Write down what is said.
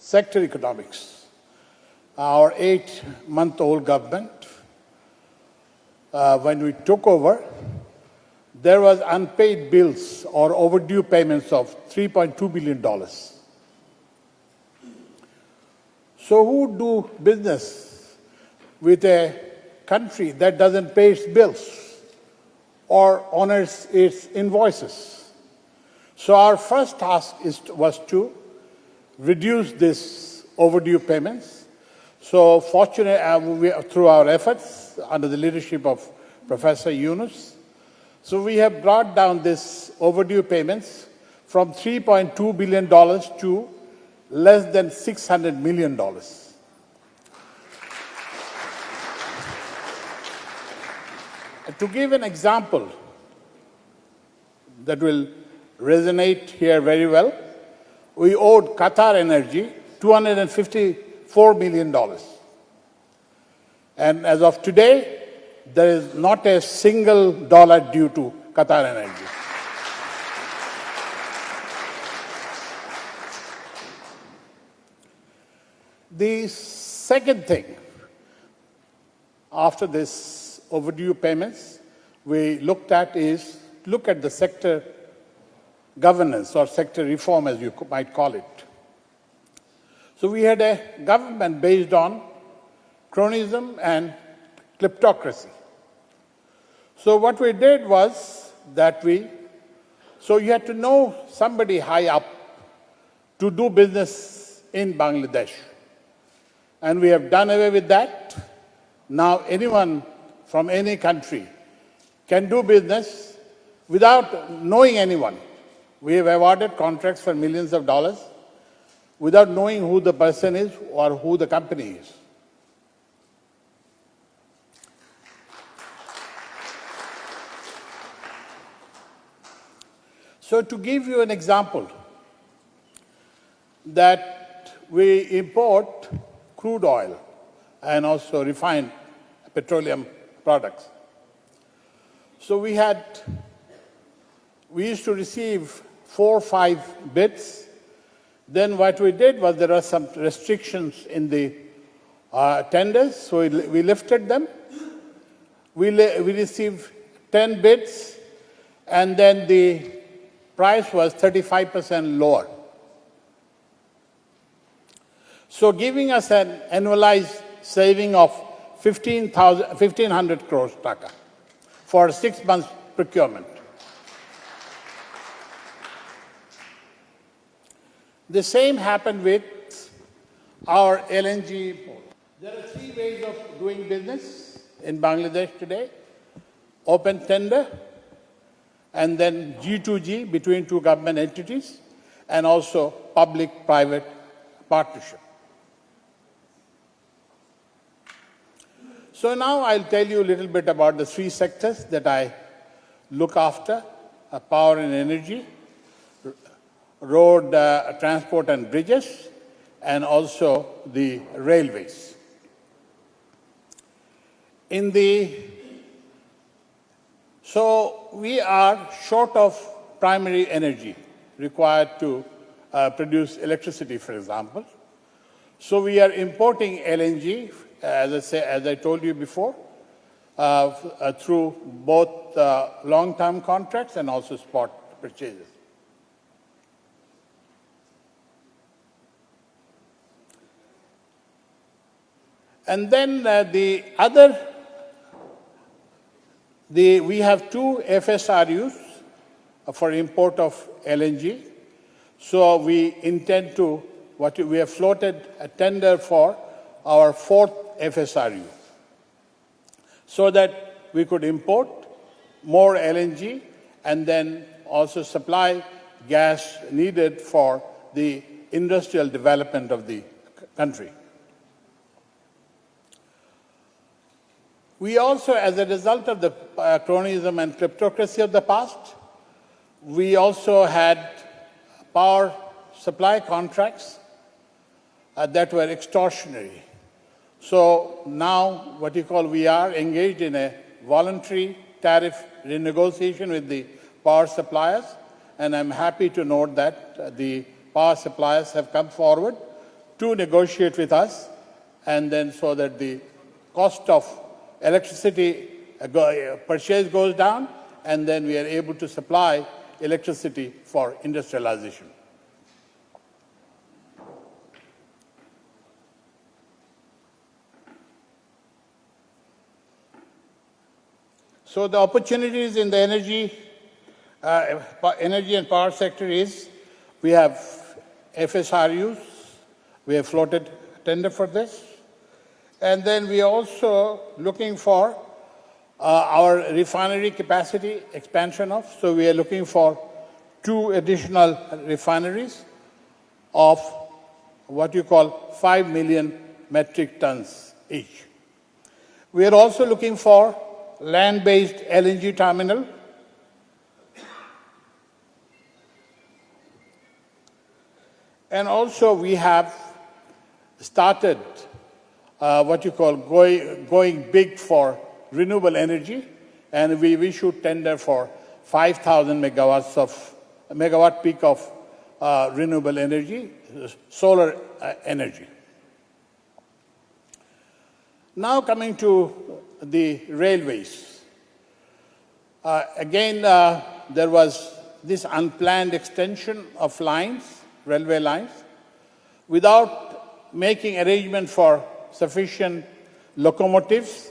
sector economics. Our 8-month-old government, when we took over, there was unpaid bills or overdue payments of $3.2 billion. So who would do business with a country that doesn't pay its bills or honors its invoices? So our first task was to reduce this overdue payments. So fortunately, through our efforts under the leadership of Professor Yunus, so we have brought down this overdue payments from $3.2 billion to less than $600 million. To give an example that will resonate here very well, we owed Qatar Energy $254 million. And as of today, there is not a single dollar due to Qatar Energy. The second thing, after this overdue payments, we looked at is look at the sector governance or sector reform, as you might call it. So we had a government based on cronyism and kleptocracy. So what we did was that so you had to know somebody high up to do business in Bangladesh. And we have done away with that. Now anyone from any country can do business without knowing anyone. We have awarded contracts for millions of dollars without knowing who the person is or who the company is. So to give you an example, that we import crude oil and also refined petroleum products. So we used to receive 4 or 5 bids. Then what we did was there are some restrictions in the tenders, so we lifted them. We received 10 bids, and then the price was 35% lower. So giving us an annualized saving of 1,500 crores taka for 6 months procurement. The same happened with our LNG. There are 3 ways of doing business in Bangladesh today: open tender, and then G2G between 2 government entities, and also public-private partnership. So now I'll tell you a little bit about the 3 sectors that I look after: power and energy, road transport and bridges, and also the railways. So we are short of primary energy required to produce electricity, for example. So we are importing LNG, as I told you before, through both long-term contracts and also spot purchases. And then we have 2 FSRUs for import of LNG. So we intend to, we have floated a tender for our 4th FSRU, so that we could import more LNG and then also supply gas needed for the industrial development of the country. We also, as a result of the cronyism and kleptocracy of the past, we also had power supply contracts that were extortionary. So now we are engaged in a voluntary tariff renegotiation with the power suppliers, and I'm happy to note that the power suppliers have come forward to negotiate with us, and then so that the cost of electricity purchase goes down, and then we are able to supply electricity for industrialization. So the opportunities in the energy and power sector is, we have FSRUs, we have floated tender for this, and then we are also looking for our refinery capacity expansion of, so we are looking for 2 additional refineries of what you call 5 million metric tons each. We are also looking for land-based LNG terminal, and also we have started what you call going big for renewable energy, and we should tender for 5,000 megawatt peak of renewable energy, solar energy. Now coming to the railways. Again, there was this unplanned extension of lines, railway lines, without making arrangement for sufficient locomotives